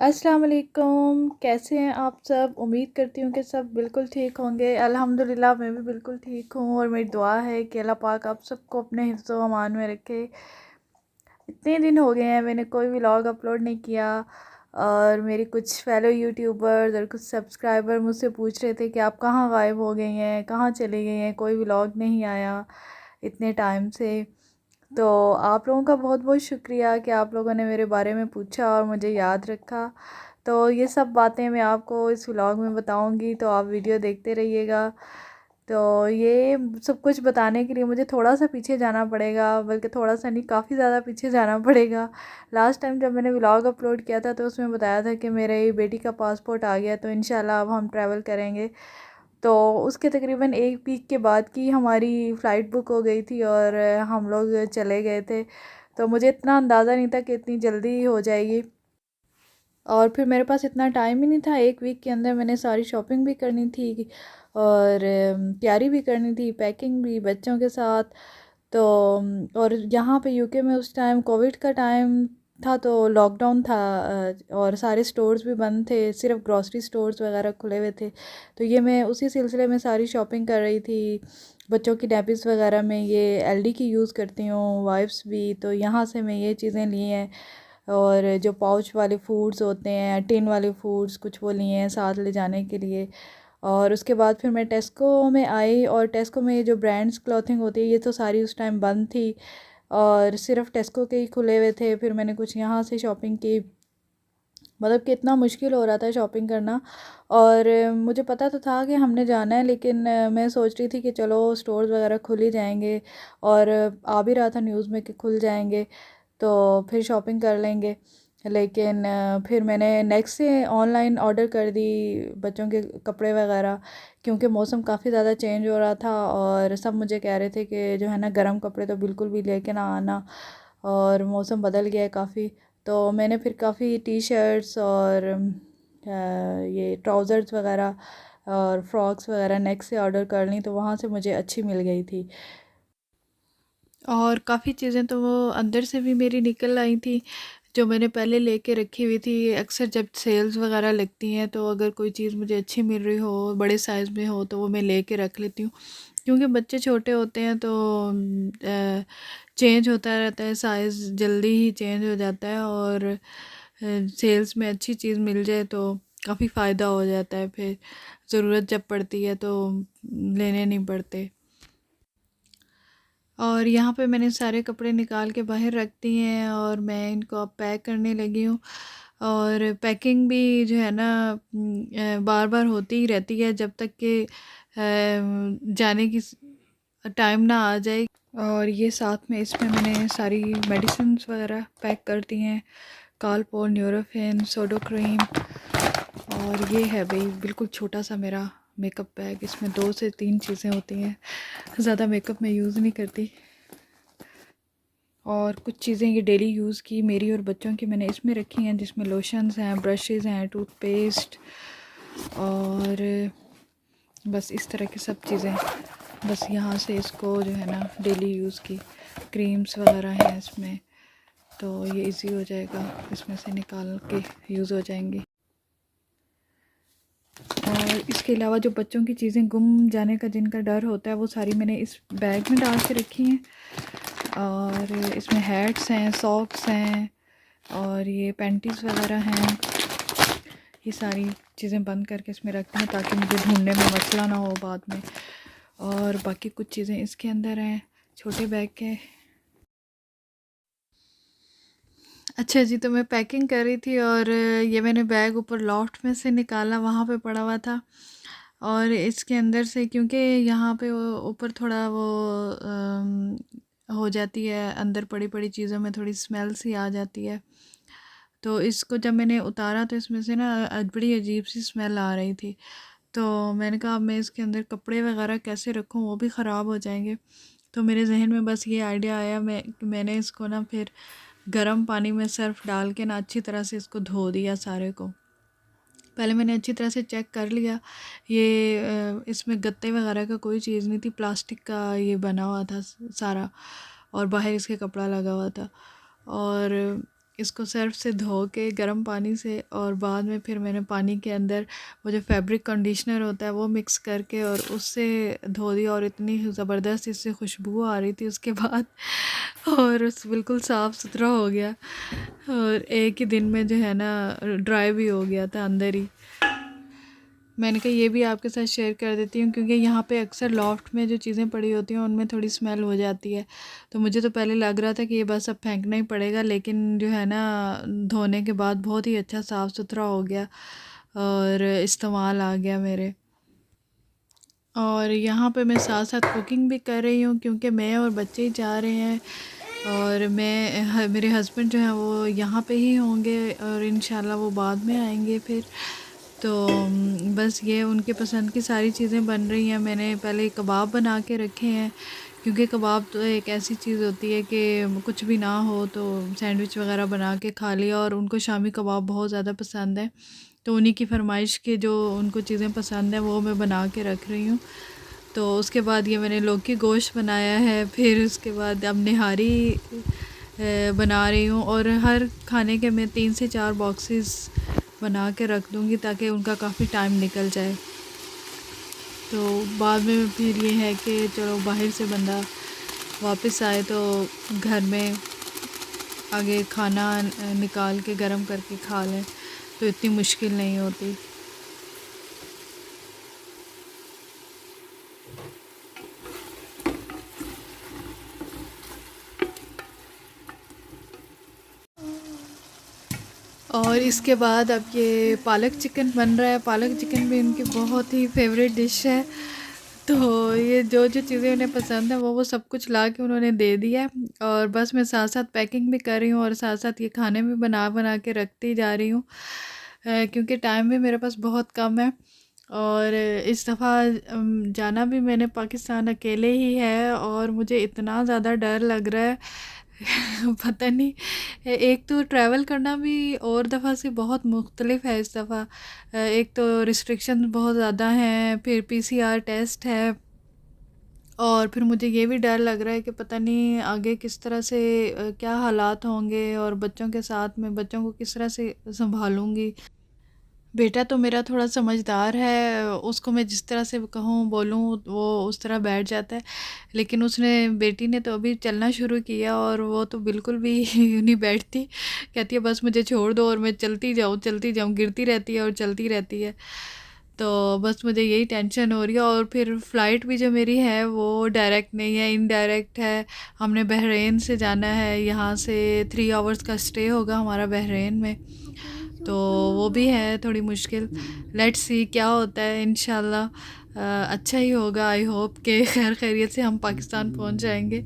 अस्सलाम वालेकुम। कैसे हैं आप सब? उम्मीद करती हूँ कि सब बिल्कुल ठीक होंगे। अल्हम्दुलिल्लाह मैं भी बिल्कुल ठीक हूँ और मेरी दुआ है कि अल्लाह पाक आप सबको अपने हिफ्ज़ व अमान में रखे। इतने दिन हो गए हैं मैंने कोई व्लॉग अपलोड नहीं किया और मेरी कुछ फेलो यूट्यूबर्स और कुछ सब्सक्राइबर मुझसे पूछ रहे थे कि आप कहाँ गायब हो गई हैं, कहाँ चली गई हैं, कोई व्लॉग नहीं आया इतने टाइम से। तो आप लोगों का बहुत बहुत शुक्रिया कि आप लोगों ने मेरे बारे में पूछा और मुझे याद रखा। तो ये सब बातें मैं आपको इस व्लॉग में बताऊंगी, तो आप वीडियो देखते रहिएगा। तो ये सब कुछ बताने के लिए मुझे थोड़ा सा पीछे जाना पड़ेगा, बल्कि थोड़ा सा नहीं, काफ़ी ज़्यादा पीछे जाना पड़ेगा। लास्ट टाइम जब मैंने व्लॉग अपलोड किया था तो उसमें बताया था कि मेरे बेटी का पासपोर्ट आ गया, तो इंशाल्लाह अब हम ट्रैवल करेंगे। तो उसके तकरीबन एक वीक के बाद की हमारी फ़्लाइट बुक हो गई थी और हम लोग चले गए थे। तो मुझे इतना अंदाज़ा नहीं था कि इतनी जल्दी हो जाएगी, और फिर मेरे पास इतना टाइम ही नहीं था। एक वीक के अंदर मैंने सारी शॉपिंग भी करनी थी और तैयारी भी करनी थी, पैकिंग भी बच्चों के साथ। तो और यहाँ पे यूके में उस टाइम कोविड का टाइम था, तो लॉकडाउन था और सारे स्टोर्स भी बंद थे, सिर्फ ग्रॉसरी स्टोर्स वगैरह खुले हुए थे। तो ये मैं उसी सिलसिले में सारी शॉपिंग कर रही थी। बच्चों की नैपीज़ वगैरह में ये एलडी की यूज़ करती हूँ, वाइप्स भी, तो यहाँ से मैं ये चीज़ें ली हैं। और जो पाउच वाले फूड्स होते हैं, टिन वाले फूड्स, कुछ वो लिए हैं साथ ले जाने के लिए। और उसके बाद फिर मैं टेस्को में आई, और टेस्को में ये जो ब्रांड्स क्लॉथिंग होती है ये तो सारी उस टाइम बंद थी और सिर्फ टेस्को के ही खुले हुए थे। फिर मैंने कुछ यहाँ से शॉपिंग की, मतलब कि इतना मुश्किल हो रहा था शॉपिंग करना। और मुझे पता तो था कि हमने जाना है, लेकिन मैं सोच रही थी कि चलो स्टोर्स वगैरह खुल ही जाएंगे, और आ भी रहा था न्यूज़ में कि खुल जाएंगे तो फिर शॉपिंग कर लेंगे। लेकिन फिर मैंने नेक्स्ट से ऑनलाइन ऑर्डर कर दी बच्चों के कपड़े वगैरह, क्योंकि मौसम काफ़ी ज़्यादा चेंज हो रहा था और सब मुझे कह रहे थे कि जो है ना, गर्म कपड़े तो बिल्कुल भी लेके ना आना, और मौसम बदल गया है काफ़ी। तो मैंने फिर काफ़ी टी शर्ट्स और ये ट्राउज़र्स वगैरह और फ्रॉक्स वगैरह नेक्स्ट से ऑर्डर कर ली, तो वहाँ से मुझे अच्छी मिल गई थी। और काफ़ी चीज़ें तो वो अंदर से भी मेरी निकल आई थी, जो मैंने पहले लेके रखी हुई थी। अक्सर जब सेल्स वगैरह लगती हैं तो अगर कोई चीज़ मुझे अच्छी मिल रही हो, बड़े साइज़ में हो, तो वो मैं लेके रख लेती हूँ, क्योंकि बच्चे छोटे होते हैं तो चेंज होता रहता है, साइज़ जल्दी ही चेंज हो जाता है। और सेल्स में अच्छी चीज़ मिल जाए तो काफ़ी फ़ायदा हो जाता है, फिर ज़रूरत जब पड़ती है तो लेने नहीं पड़ते। और यहाँ पे मैंने सारे कपड़े निकाल के बाहर रख दिए हैं और मैं इनको अब पैक करने लगी हूँ। और पैकिंग भी जो है ना, बार बार होती ही रहती है जब तक कि जाने की टाइम ना आ जाए। और ये साथ में इसमें मैंने सारी मेडिसिन्स वगैरह पैक कर दी हैं, कालपोल, न्यूरोफेन, सोडो क्रीम। और ये है भाई बिल्कुल छोटा सा मेरा मेकअप बैग, इसमें 2 से 3 चीज़ें होती हैं, ज़्यादा मेकअप में यूज़ नहीं करती। और कुछ चीज़ें ये डेली यूज़ की मेरी और बच्चों की मैंने इसमें रखी हैं, जिसमें लोशंस हैं, ब्रशेज़ हैं, टूथपेस्ट, और बस इस तरह की सब चीज़ें। बस यहाँ से इसको जो है ना, डेली यूज़ की क्रीम्स वगैरह हैं इसमें, तो ये इजी हो जाएगा, इसमें से निकाल के यूज़ हो जाएंगी। और इसके अलावा जो बच्चों की चीज़ें गुम जाने का जिनका डर होता है, वो सारी मैंने इस बैग में डाल के रखी हैं। और इसमें हैट्स हैं, सॉक्स हैं, और ये पैंटीज़ वगैरह हैं। ये सारी चीज़ें बंद करके इसमें रखती हैं ताकि मुझे ढूंढने में मसला ना हो बाद में। और बाकी कुछ चीज़ें इसके अंदर हैं, छोटे बैग के। अच्छा जी, तो मैं पैकिंग कर रही थी और ये मैंने बैग ऊपर लॉफ्ट में से निकाला, वहाँ पे पड़ा हुआ था। और इसके अंदर से, क्योंकि यहाँ पे वो ऊपर थोड़ा वो हो जाती है, अंदर पड़ी पड़ी चीज़ों में थोड़ी स्मेल सी आ जाती है, तो इसको जब मैंने उतारा तो इसमें से ना बड़ी अजीब सी स्मेल आ रही थी। तो मैंने कहा अब मैं इसके अंदर कपड़े वगैरह कैसे रखूँ, वो भी ख़राब हो जाएंगे। तो मेरे जहन में बस ये आइडिया आया, मैंने इसको ना फिर गर्म पानी में सर्फ़ डाल के ना अच्छी तरह से इसको धो दिया सारे को। पहले मैंने अच्छी तरह से चेक कर लिया, ये इसमें गत्ते वगैरह का कोई चीज़ नहीं थी, प्लास्टिक का ये बना हुआ था सारा, और बाहर इसके कपड़ा लगा हुआ था। और इसको सर्फ से धो के गर्म पानी से, और बाद में फिर मैंने पानी के अंदर वो जो फैब्रिक कंडीशनर होता है वो मिक्स करके और उससे धो दिया, और इतनी ज़बरदस्त इससे खुशबू आ रही थी उसके बाद और उस बिल्कुल साफ़ सुथरा हो गया, और एक ही दिन में जो है ना ड्राई भी हो गया था अंदर ही। मैंने कहा ये भी आपके साथ शेयर कर देती हूँ, क्योंकि यहाँ पे अक्सर लॉफ्ट में जो चीज़ें पड़ी होती हैं उनमें थोड़ी स्मेल हो जाती है। तो मुझे तो पहले लग रहा था कि ये बस अब फेंकना ही पड़ेगा, लेकिन जो है ना धोने के बाद बहुत ही अच्छा साफ़ सुथरा हो गया और इस्तेमाल आ गया मेरे। और यहाँ पे मैं साथ साथ कुकिंग भी कर रही हूँ, क्योंकि मैं और बच्चे ही जा रहे हैं, और मेरे हस्बैंड जो हैं वो यहाँ पे ही होंगे, और इंशाल्लाह वो बाद में आएंगे फिर। तो बस ये उनके पसंद की सारी चीज़ें बन रही हैं। मैंने पहले कबाब बना के रखे हैं, क्योंकि कबाब तो एक ऐसी चीज़ होती है कि कुछ भी ना हो तो सैंडविच वगैरह बना के खा लिया, और उनको शामी कबाब बहुत ज़्यादा पसंद है, तो उन्हीं की फरमाइश के जो उनको चीज़ें पसंद है वो मैं बना के रख रही हूँ। तो उसके बाद ये मैंने लौकी गोश्त बनाया है, फिर उसके बाद अब निहारी बना रही हूँ, और हर खाने के मैं 3 से 4 बॉक्सेस बना के रख दूँगी ताकि उनका काफ़ी टाइम निकल जाए। तो बाद में फिर ये है कि चलो बाहर से बंदा वापस आए तो घर में आगे खाना निकाल के गरम करके खा लें, तो इतनी मुश्किल नहीं होती। और इसके बाद अब ये पालक चिकन बन रहा है। पालक चिकन भी उनकी बहुत ही फेवरेट डिश है, तो ये जो जो चीज़ें उन्हें पसंद है वो सब कुछ ला के उन्होंने दे दिया, और बस मैं साथ साथ पैकिंग भी कर रही हूँ और साथ साथ ये खाने भी बना बना के रखती जा रही हूँ, क्योंकि टाइम भी मेरे पास बहुत कम है। और इस दफ़ा जाना भी मैंने पाकिस्तान अकेले ही है, और मुझे इतना ज़्यादा डर लग रहा है पता नहीं। एक तो ट्रैवल करना भी और दफ़ा से बहुत मुख्तलिफ है इस दफ़ा। एक तो रिस्ट्रिक्शन बहुत ज़्यादा हैं, फिर पीसीआर टेस्ट है, और फिर मुझे ये भी डर लग रहा है कि पता नहीं आगे किस तरह से क्या हालात होंगे, और बच्चों के साथ में बच्चों को किस तरह से संभालूंगी। बेटा तो मेरा थोड़ा समझदार है, उसको मैं जिस तरह से कहूँ बोलूँ वो उस तरह बैठ जाता है, लेकिन बेटी ने तो अभी चलना शुरू किया, और वो तो बिल्कुल भी नहीं बैठती, कहती है बस मुझे छोड़ दो और मैं चलती जाऊँ, गिरती रहती है और चलती रहती है। तो बस मुझे यही टेंशन हो रही है। और फिर फ़्लाइट भी जो मेरी है वो डायरेक्ट नहीं है, इनडायरेक्ट है। हमने बहरीन से जाना है, यहाँ से 3 आवर्स का स्टे होगा हमारा बहरीन में, तो वो भी है थोड़ी मुश्किल। लेट्स सी क्या होता है, इंशाल्लाह अच्छा ही होगा। आई होप कि खैर खैरियत से हम पाकिस्तान पहुंच जाएंगे।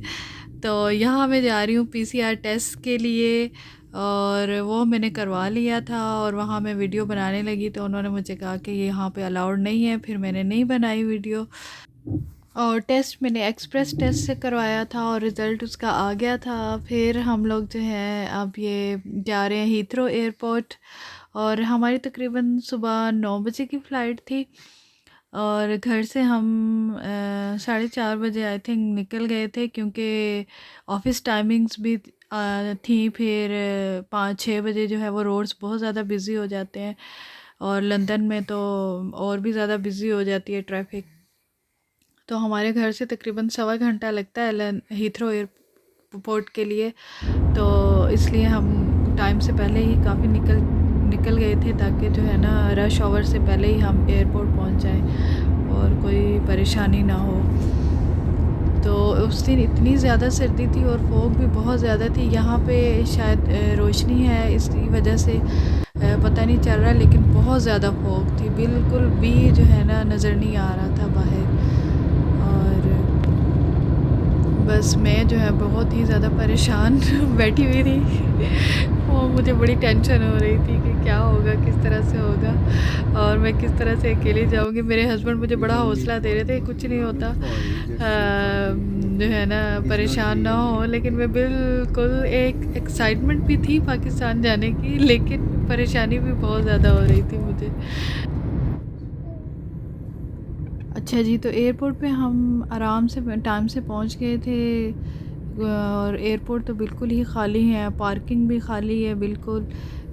तो यहाँ मैं जा रही हूँ पीसीआर टेस्ट के लिए, और वो मैंने करवा लिया था, और वहाँ मैं वीडियो बनाने लगी तो उन्होंने मुझे कहा कि ये यहाँ पे अलाउड नहीं है, फिर मैंने नहीं बनाई वीडियो। और टेस्ट मैंने एक्सप्रेस टेस्ट से करवाया था और रिज़ल्ट उसका आ गया था। फिर हम लोग जो है अब ये जा रहे हैं हीथ्रो एयरपोर्ट, और हमारी तकरीबन सुबह 9 बजे की फ़्लाइट थी, और घर से हम 4:30 बजे आई थिंक निकल गए थे, क्योंकि ऑफ़िस टाइमिंग्स भी थी। फिर 5-6 बजे जो है वो रोड्स बहुत ज़्यादा बिज़ी हो जाते हैं, और लंदन में तो और भी ज़्यादा बिज़ी हो जाती है ट्रैफिक। तो हमारे घर से तकरीबन 1.25 घंटा लगता है हीथ्रो एयरपोर्ट के लिए, तो इसलिए हम टाइम से पहले ही काफ़ी निकल गए थे, ताकि जो है ना रश आवर से पहले ही हम एयरपोर्ट पहुंच जाएं और कोई परेशानी ना हो। तो उस दिन इतनी ज़्यादा सर्दी थी और फॉग भी बहुत ज़्यादा थी। यहाँ पे शायद रोशनी है इसकी वजह से पता नहीं चल रहा, लेकिन बहुत ज़्यादा फॉग थी, बिल्कुल भी जो है ना नज़र नहीं आ रहा था बाहर। और बस मैं जो है बहुत ही ज़्यादा परेशान बैठी हुई थी वो मुझे बड़ी टेंशन हो रही थी कि क्या होगा, किस तरह से होगा, और मैं किस तरह से अकेले जाऊंगी। मेरे हस्बैंड मुझे बड़ा हौसला दे रहे थे, कुछ नहीं होता, जो है ना परेशान ना हो। लेकिन मैं बिल्कुल, एक एक्साइटमेंट भी थी पाकिस्तान जाने की, लेकिन परेशानी भी बहुत ज़्यादा हो रही थी मुझे। अच्छा जी, तो एयरपोर्ट पे हम आराम से टाइम से पहुंच गए थे। और एयरपोर्ट तो बिल्कुल ही खाली है, पार्किंग भी खाली है बिल्कुल,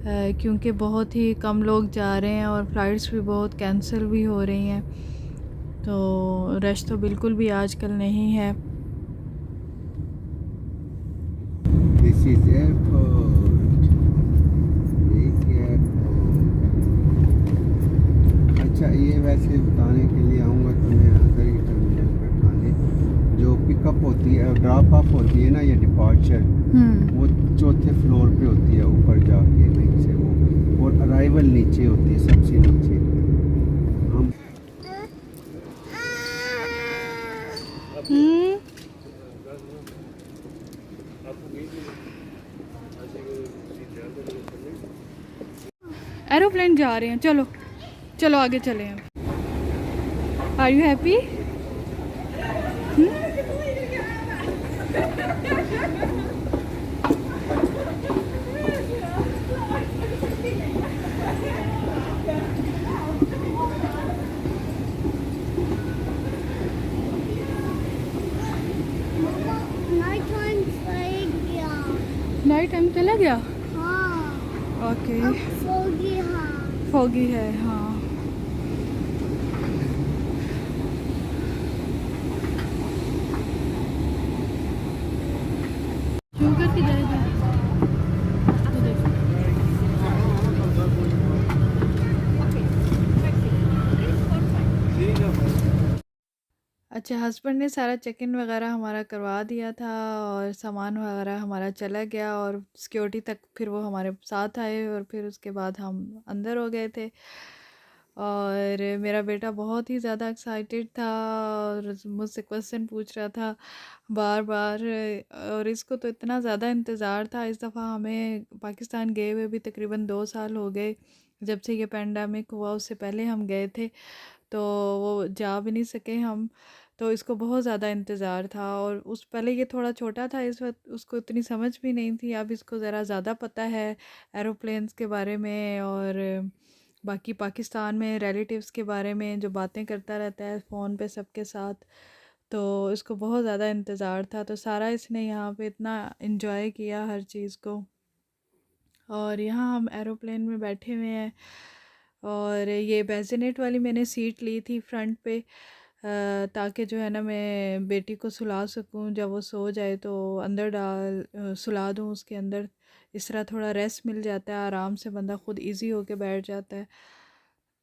क्योंकि बहुत ही कम लोग जा रहे हैं और फ़्लाइट्स भी बहुत कैंसिल भी हो रही हैं, तो रश तो बिल्कुल भी आजकल नहीं है। This is airport. अच्छा, ये वैसे बताने के लिए आऊँगा तुम्हें अंदर ही टर्मिनल पे खाने, जो पिकअप होती है, ड्रॉप ऑफ होती है ना, ये डिपार्चर, वो चौथे फ्लोर पे होती है ऊपर जाके नहीं से वो, और अराइवल नीचे होती है, सबसे नीचे। हम एरोप्लेन जा रहे हैं, चलो चलो आगे चले हैं। Are you happy? Night time चला गया। ओके, फॉगी है हाँ। क्यों करके जाएगा? अच्छा, हस्बैंड ने सारा चेक इन वगैरह हमारा करवा दिया था और सामान वगैरह हमारा चला गया, और सिक्योरिटी तक फिर वो हमारे साथ आए और फिर उसके बाद हम अंदर हो गए थे। और मेरा बेटा बहुत ही ज़्यादा एक्साइटेड था और मुझसे क्वेश्चन पूछ रहा था बार बार, और इसको तो इतना ज़्यादा इंतज़ार था। इस दफ़ा हमें पाकिस्तान गए हुए भी तकरीबन 2 साल हो गए, जब से ये पैंडेमिक हुआ उससे पहले हम गए थे, तो वो जा भी नहीं सके हम, तो इसको बहुत ज़्यादा इंतज़ार था। और उस पहले ये थोड़ा छोटा था, इस वक्त उसको इतनी समझ भी नहीं थी, अब इसको ज़रा ज़्यादा पता है एरोप्लेन्स के बारे में और बाकी पाकिस्तान में रिलेटिव्स के बारे में जो बातें करता रहता है फ़ोन पे सबके साथ, तो इसको बहुत ज़्यादा इंतज़ार था। तो सारा इसने यहाँ पे इतना इन्जॉय किया हर चीज़ को। और यहाँ हम एरोप्लेन में बैठे हुए हैं और ये बेसिनेट वाली मैंने सीट ली थी फ्रंट पे, ताकि जो है ना मैं बेटी को सुला सकूं, जब वो सो जाए तो अंदर सुला दूं उसके अंदर। इस तरह थोड़ा रेस्ट मिल जाता है, आराम से बंदा खुद इजी होके बैठ जाता है।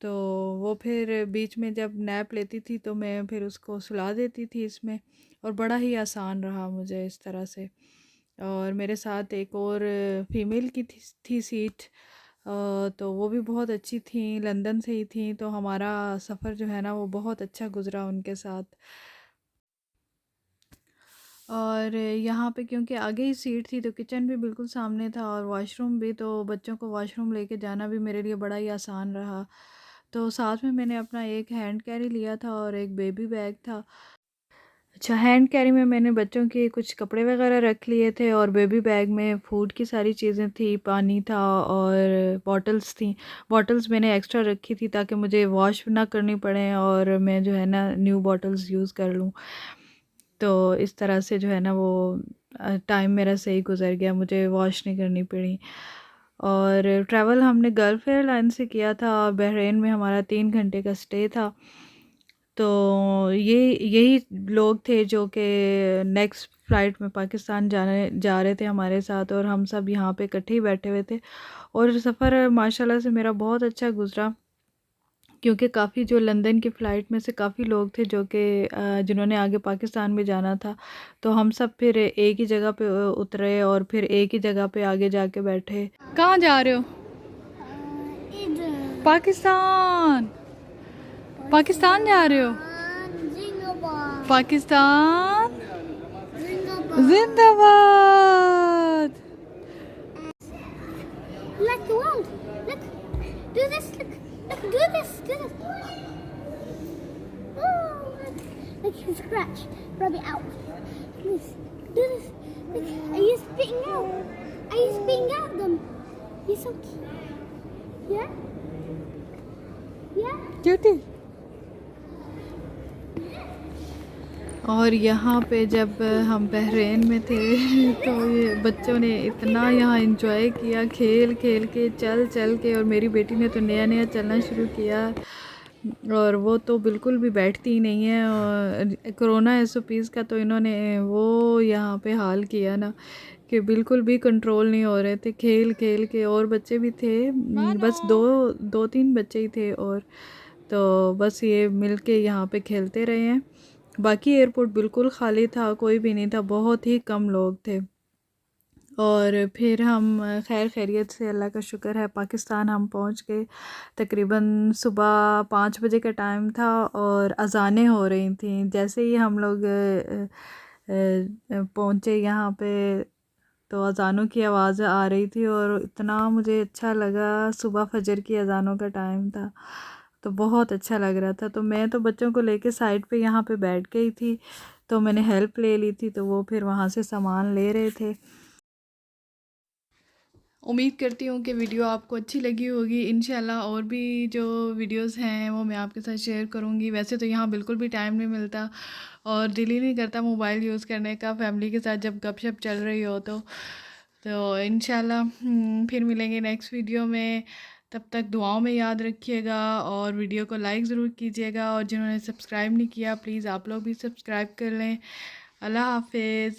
तो वो फिर बीच में जब नैप लेती थी तो मैं फिर उसको सुला देती थी इसमें, और बड़ा ही आसान रहा मुझे इस तरह से। और मेरे साथ एक और फीमेल की थी सीट, तो वो भी बहुत अच्छी थी, लंदन से ही थी, तो हमारा सफ़र जो है ना वो बहुत अच्छा गुज़रा उनके साथ। और यहाँ पे क्योंकि आगे ही सीट थी तो किचन भी बिल्कुल सामने था और वॉशरूम भी, तो बच्चों को वॉशरूम लेके जाना भी मेरे लिए बड़ा ही आसान रहा। तो साथ में मैंने अपना एक हैंड कैरी लिया था और एक बेबी बैग था। अच्छा, हैंड कैरी में मैंने बच्चों के कुछ कपड़े वगैरह रख लिए थे और बेबी बैग में फ़ूड की सारी चीज़ें थी, पानी था और बॉटल्स थी। बॉटल्स मैंने एक्स्ट्रा रखी थी ताकि मुझे वॉश ना करनी पड़े और मैं जो है ना न्यू बॉटल्स यूज़ कर लूँ। तो इस तरह से जो है ना वो टाइम मेरा सही गुज़र गया, मुझे वॉश नहीं करनी पड़ी। और ट्रैवल हमने गल्फ़ एयरलाइन से किया था और बहरीन में हमारा 3 घंटे का स्टे था। तो यही लोग थे जो कि नेक्स्ट फ़्लाइट में पाकिस्तान जा रहे थे हमारे साथ, और हम सब यहाँ पे इकट्ठे ही बैठे हुए थे। और सफ़र माशाल्लाह से मेरा बहुत अच्छा गुज़रा, क्योंकि काफ़ी जो लंदन की फ़्लाइट में से काफ़ी लोग थे जो कि जिन्होंने आगे पाकिस्तान में जाना था, तो हम सब फिर एक ही जगह पे उतरे और फिर एक ही जगह पे आगे जाके बैठे। कहाँ जा रहे हो? पाकिस्तान। पाकिस्तान जा रहे हो? पाकिस्तान जिंदाबाद। Like the world. Look. Do this. Look. Look. Do this. Do this. Oh, look. Look, you can scratch. Rub it out. Please. Do this. Look. Are you spitting out? Are you spitting out them? You're so cute. Yeah? Yeah? Cutie. और यहाँ पे जब हम Bahrain में थे तो ये बच्चों ने इतना यहाँ एंजॉय किया, खेल खेल के, चल चल के। और मेरी बेटी ने तो नया नया चलना शुरू किया और वो तो बिल्कुल भी बैठती ही नहीं है। और कोरोना एसओपीज़ का तो इन्होंने वो यहाँ पे हाल किया ना कि बिल्कुल भी कंट्रोल नहीं हो रहे थे, खेल खेल के। और बच्चे भी थे, बस दो तीन बच्चे ही थे, और तो बस ये मिल के यहाँ पे खेलते रहे हैं। बाकी एयरपोर्ट बिल्कुल ख़ाली था, कोई भी नहीं था, बहुत ही कम लोग थे। और फिर हम खैर खैरियत से, अल्लाह का शुक्र है, पाकिस्तान हम पहुंच गए। तकरीबन सुबह 5 बजे का टाइम था और अज़ानें हो रही थी। जैसे ही हम लोग पहुंचे यहाँ पे तो अज़ानों की आवाज़ आ रही थी और इतना मुझे अच्छा लगा। सुबह फजर की अज़ानों का टाइम था तो बहुत अच्छा लग रहा था। तो मैं तो बच्चों को लेके साइड पे यहाँ पे बैठ गई थी, तो मैंने हेल्प ले ली थी, तो वो फिर वहाँ से सामान ले रहे थे। उम्मीद करती हूँ कि वीडियो आपको अच्छी लगी होगी। इंशाल्लाह और भी जो वीडियोस हैं वो मैं आपके साथ शेयर करूँगी। वैसे तो यहाँ बिल्कुल भी टाइम नहीं मिलता और दिल ही नहीं करता मोबाइल यूज़ करने का फैमिली के साथ जब गपशप चल रही हो तो इंशाल्लाह फिर मिलेंगे नेक्स्ट वीडियो में। तब तक दुआओं में याद रखिएगा और वीडियो को लाइक ज़रूर कीजिएगा। और जिन्होंने सब्सक्राइब नहीं किया प्लीज़ आप लोग भी सब्सक्राइब कर लें। अल्लाह हाफिज़।